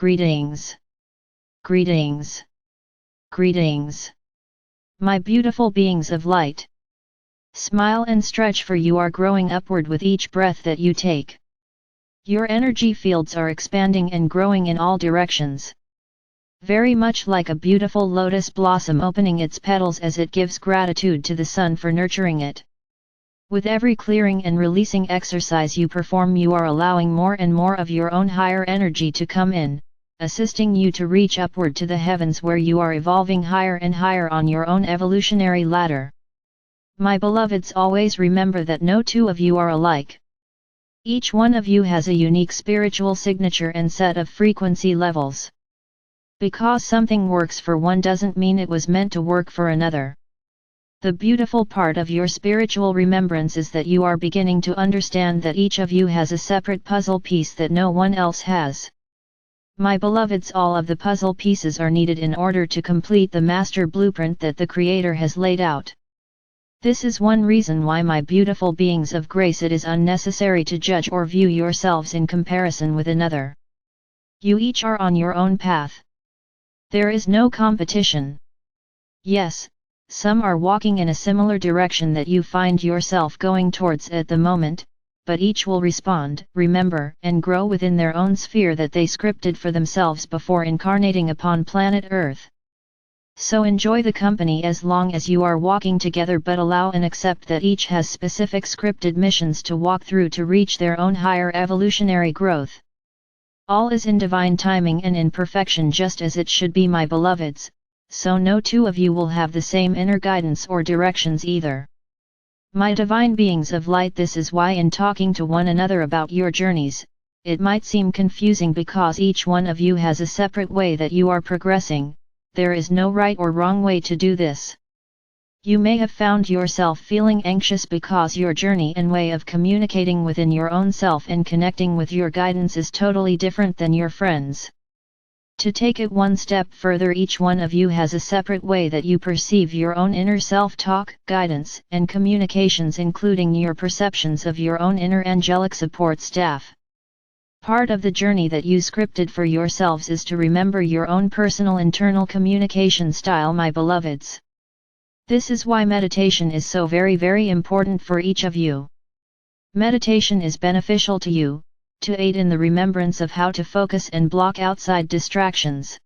Greetings. Greetings. Greetings. My beautiful beings of light. Smile and stretch, for you are growing upward with each breath that you take. Your energy fields are expanding and growing in all directions. Very much like a beautiful lotus blossom opening its petals as it gives gratitude to the sun for nurturing it. With every clearing and releasing exercise you perform, you are allowing more and more of your own higher energy to come in, assisting you to reach upward to the heavens, where you are evolving higher and higher on your own evolutionary ladder. My beloveds, always remember that no two of you are alike. Each one of you has a unique spiritual signature and set of frequency levels. Because something works for one doesn't mean it was meant to work for another. The beautiful part of your spiritual remembrance is that you are beginning to understand that each of you has a separate puzzle piece that no one else has. My beloveds, all of the puzzle pieces are needed in order to complete the master blueprint that the Creator has laid out. This is one reason why, my beautiful beings of grace, it is unnecessary to judge or view yourselves in comparison with another. You each are on your own path. There is no competition. Yes, some are walking in a similar direction that you find yourself going towards at the moment, but each will respond, remember, and grow within their own sphere that they scripted for themselves before incarnating upon planet Earth. So enjoy the company as long as you are walking together, but allow and accept that each has specific scripted missions to walk through to reach their own higher evolutionary growth. All is in divine timing and in perfection, just as it should be, my beloveds, so no two of you will have the same inner guidance or directions either. My divine beings of light, this is why in talking to one another about your journeys, it might seem confusing because each one of you has a separate way that you are progressing. There is no right or wrong way to do this. You may have found yourself feeling anxious because your journey and way of communicating within your own self and connecting with your guidance is totally different than your friends. To take it one step further, each one of you has a separate way that you perceive your own inner self-talk, guidance, and communications, including your perceptions of your own inner angelic support staff. Part of the journey that you scripted for yourselves is to remember your own personal internal communication style, my beloveds. This is why meditation is so very important for each of you. Meditation is beneficial to you, to aid in the remembrance of how to focus and block outside distractions.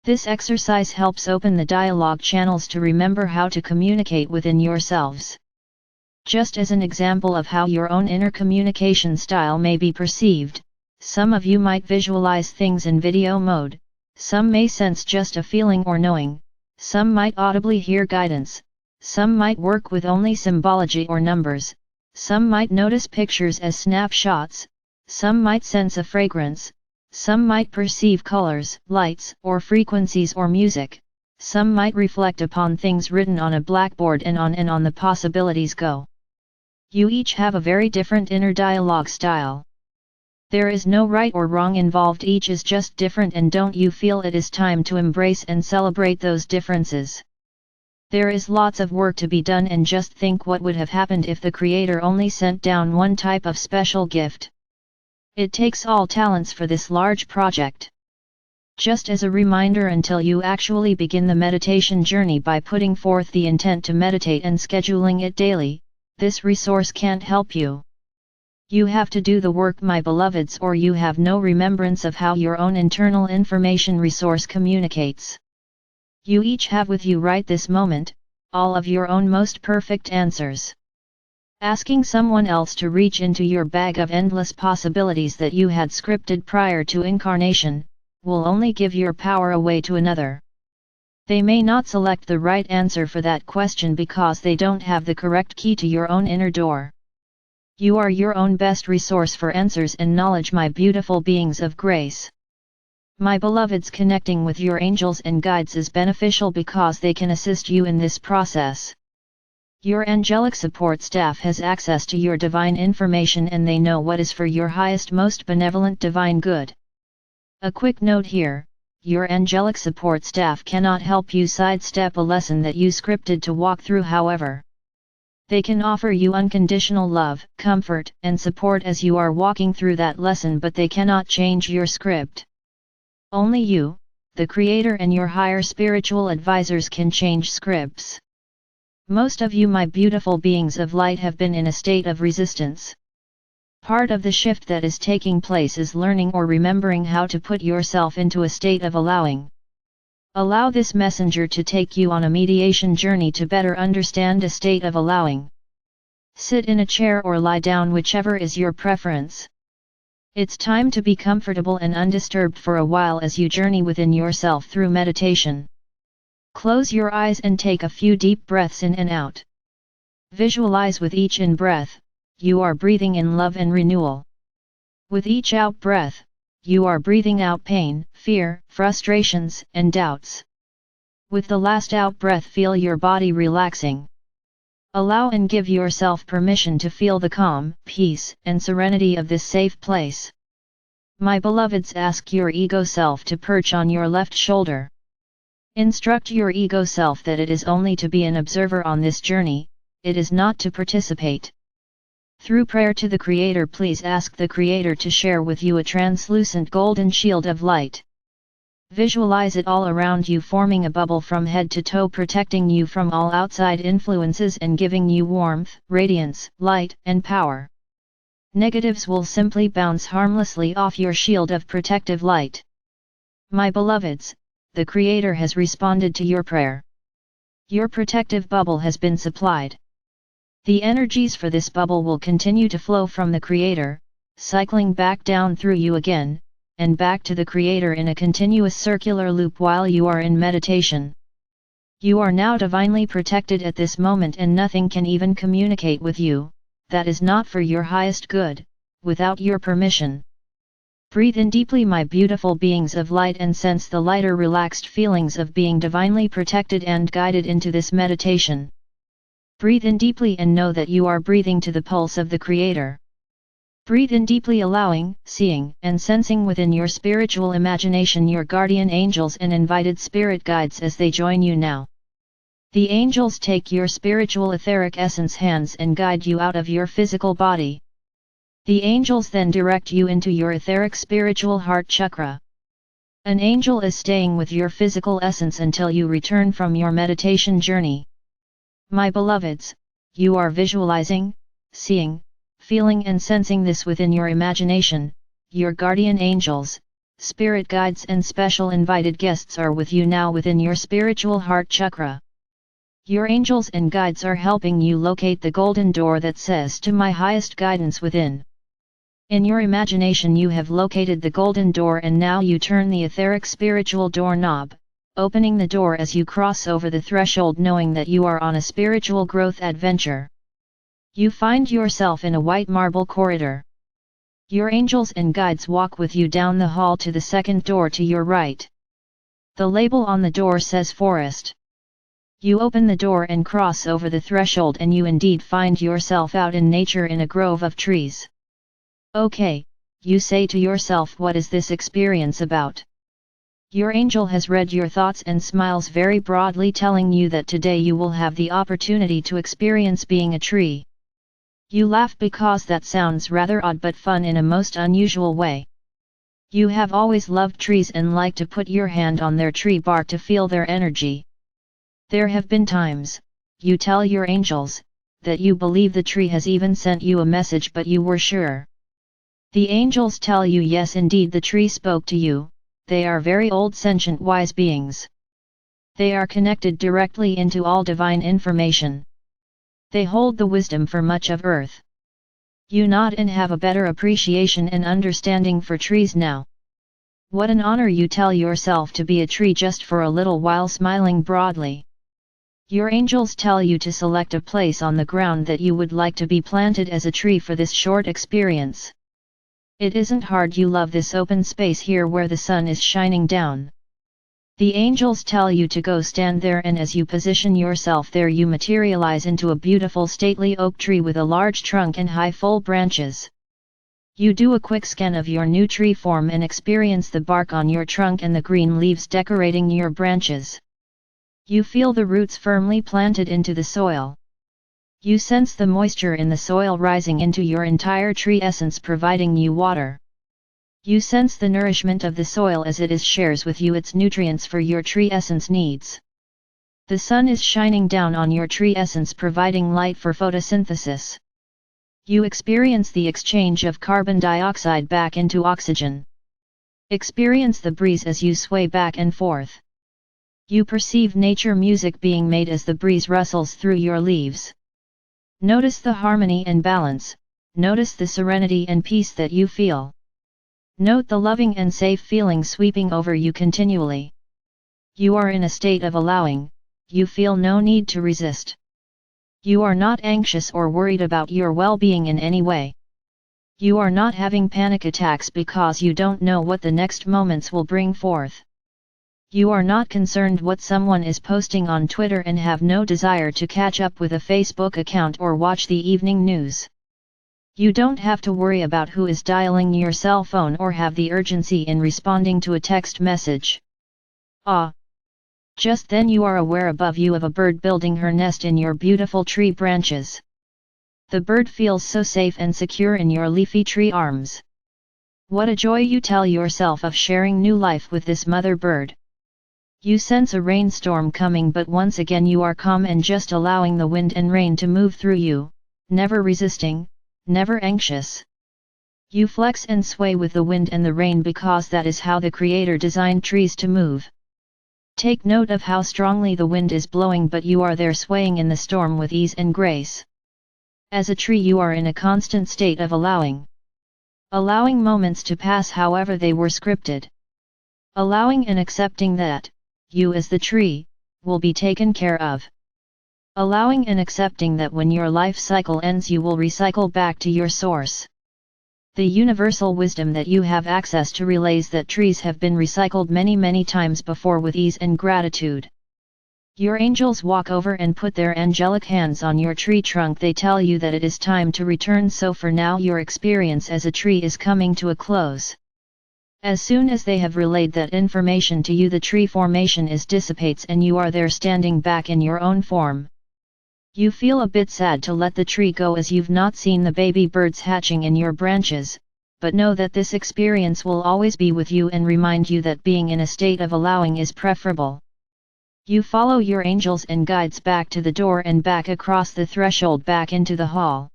This exercise helps open the dialogue channels to remember how to communicate within yourselves. Just as an example of how your own inner communication style may be perceived, some of you might visualize things in video mode, some may sense just a feeling or knowing, some might audibly hear guidance, some might work with only symbology or numbers, some might notice pictures as snapshots, some might sense a fragrance, some might perceive colors, lights, or frequencies or music, some might reflect upon things written on a blackboard, and on the possibilities go. You each have a very different inner dialogue style. There is no right or wrong involved, each is just different, and don't you feel it is time to embrace and celebrate those differences? There is lots of work to be done, and just think what would have happened if the Creator only sent down one type of special gift. It takes all talents for this large project. Just as a reminder, until you actually begin the meditation journey by putting forth the intent to meditate and scheduling it daily, this resource can't help you. You have to do the work, my beloveds, or you have no remembrance of how your own internal information resource communicates. You each have with you right this moment, all of your own most perfect answers. Asking someone else to reach into your bag of endless possibilities that you had scripted prior to incarnation, will only give your power away to another. They may not select the right answer for that question because they don't have the correct key to your own inner door. You are your own best resource for answers and knowledge, my beautiful beings of grace. My beloveds, connecting with your angels and guides is beneficial because they can assist you in this process. Your angelic support staff has access to your divine information, and they know what is for your highest, most benevolent divine good. A quick note here, your angelic support staff cannot help you sidestep a lesson that you scripted to walk through, however. They can offer you unconditional love, comfort, and support as you are walking through that lesson, but they cannot change your script. Only you, the Creator and your higher spiritual advisors can change scripts. Most of you, my beautiful beings of light, have been in a state of resistance. Part of the shift that is taking place is learning or remembering how to put yourself into a state of allowing. Allow this messenger to take you on a mediation journey to better understand a state of allowing. Sit in a chair or lie down, whichever is your preference. It's time to be comfortable and undisturbed for a while as you journey within yourself through meditation. Close your eyes and take a few deep breaths in and out. Visualize with each in-breath, you are breathing in love and renewal. With each out-breath, you are breathing out pain, fear, frustrations, and doubts. With the last out-breath, feel your body relaxing. Allow and give yourself permission to feel the calm, peace, and serenity of this safe place. My beloveds, ask your ego self to perch on your left shoulder. Instruct your ego self that it is only to be an observer on this journey, it is not to participate. Through prayer to the Creator, please ask the Creator to share with you a translucent golden shield of light. Visualize it all around you, forming a bubble from head to toe, protecting you from all outside influences and giving you warmth, radiance, light, and power. Negatives will simply bounce harmlessly off your shield of protective light. My beloveds, the Creator has responded to your prayer. Your protective bubble has been supplied. The energies for this bubble will continue to flow from the Creator, cycling back down through you again, and back to the Creator in a continuous circular loop while you are in meditation. You are now divinely protected at this moment, and nothing can even communicate with you, that is not for your highest good, without your permission. Breathe in deeply, my beautiful beings of light, and sense the lighter, relaxed feelings of being divinely protected and guided into this meditation. Breathe in deeply and know that you are breathing to the pulse of the Creator. Breathe in deeply, allowing, seeing, and sensing within your spiritual imagination your guardian angels and invited spirit guides as they join you now. The angels take your spiritual etheric essence hands and guide you out of your physical body. The angels then direct you into your etheric spiritual heart chakra. An angel is staying with your physical essence until you return from your meditation journey. My beloveds, you are visualizing, seeing, feeling and sensing this within your imagination. Your guardian angels, spirit guides and special invited guests are with you now within your spiritual heart chakra. Your angels and guides are helping you locate the golden door that says to my highest guidance within. In your imagination you have located the golden door, and now you turn the etheric spiritual doorknob, opening the door as you cross over the threshold, knowing that you are on a spiritual growth adventure. You find yourself in a white marble corridor. Your angels and guides walk with you down the hall to the second door to your right. The label on the door says forest. You open the door and cross over the threshold, and you indeed find yourself out in nature in a grove of trees. Okay, you say to yourself, what is this experience about? Your angel has read your thoughts and smiles very broadly, telling you that today you will have the opportunity to experience being a tree. You laugh because that sounds rather odd but fun in a most unusual way. You have always loved trees and like to put your hand on their tree bark to feel their energy. There have been times, you tell your angels, that you believe the tree has even sent you a message, but you were sure. The angels tell you yes, indeed the tree spoke to you. They are very old sentient wise beings. They are connected directly into all divine information. They hold the wisdom for much of earth. You nod and have a better appreciation and understanding for trees now. What an honor, you tell yourself, to be a tree just for a little while, smiling broadly. Your angels tell you to select a place on the ground that you would like to be planted as a tree for this short experience. It isn't hard, you love this open space here where the sun is shining down. The angels tell you to go stand there, and as you position yourself there you materialize into a beautiful stately oak tree with a large trunk and high full branches. You do a quick scan of your new tree form and experience the bark on your trunk and the green leaves decorating your branches. You feel the roots firmly planted into the soil. You sense the moisture in the soil rising into your entire tree essence, providing you water. You sense the nourishment of the soil as it shares with you its nutrients for your tree essence needs. The sun is shining down on your tree essence, providing light for photosynthesis. You experience the exchange of carbon dioxide back into oxygen. Experience the breeze as you sway back and forth. You perceive nature music being made as the breeze rustles through your leaves. Notice the harmony and balance, notice the serenity and peace that you feel. Note the loving and safe feeling sweeping over you continually. You are in a state of allowing, you feel no need to resist. You are not anxious or worried about your well-being in any way. You are not having panic attacks because you don't know what the next moments will bring forth. You are not concerned what someone is posting on Twitter and have no desire to catch up with a Facebook account or watch the evening news. You don't have to worry about who is dialing your cell phone or have the urgency in responding to a text message. Just then you are aware above you of a bird building her nest in your beautiful tree branches. The bird feels so safe and secure in your leafy tree arms. What a joy, you tell yourself, of sharing new life with this mother bird. You sense a rainstorm coming, but once again you are calm and just allowing the wind and rain to move through you, never resisting, never anxious. You flex and sway with the wind and the rain because that is how the Creator designed trees to move. Take note of how strongly the wind is blowing, but you are there swaying in the storm with ease and grace. As a tree you are in a constant state of allowing. Allowing moments to pass however they were scripted. Allowing and accepting that, you as the tree, will be taken care of. Allowing and accepting that when your life cycle ends you will recycle back to your source. The universal wisdom that you have access to relays that trees have been recycled many times before with ease and gratitude. Your angels walk over and put their angelic hands on your tree trunk. They tell you that it is time to return, so for now your experience as a tree is coming to a close. As soon as they have relayed that information to you, the tree formation dissipates and you are there standing back in your own form. You feel a bit sad to let the tree go as you've not seen the baby birds hatching in your branches, but know that this experience will always be with you and remind you that being in a state of allowing is preferable. You follow your angels and guides back to the door and back across the threshold back into the hall.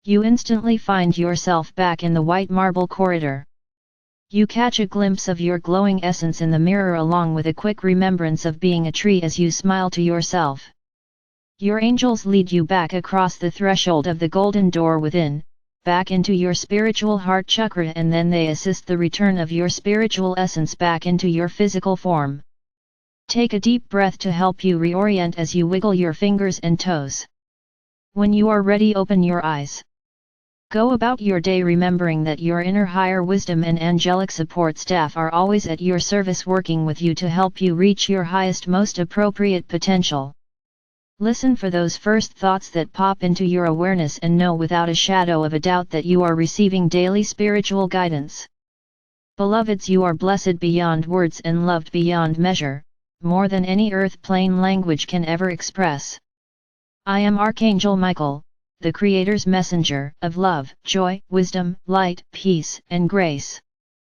You instantly find yourself back in the white marble corridor. You catch a glimpse of your glowing essence in the mirror along with a quick remembrance of being a tree as you smile to yourself. Your angels lead you back across the threshold of the golden door within, back into your spiritual heart chakra, and then they assist the return of your spiritual essence back into your physical form. Take a deep breath to help you reorient as you wiggle your fingers and toes. When you are ready, open your eyes. Go about your day remembering that your inner higher wisdom and angelic support staff are always at your service, working with you to help you reach your highest, most appropriate potential. Listen for those first thoughts that pop into your awareness and know without a shadow of a doubt that you are receiving daily spiritual guidance. Beloveds, you are blessed beyond words and loved beyond measure, more than any earth plane language can ever express. I am Archangel Michael, the Creator's messenger of love, joy, wisdom, light, peace, and grace.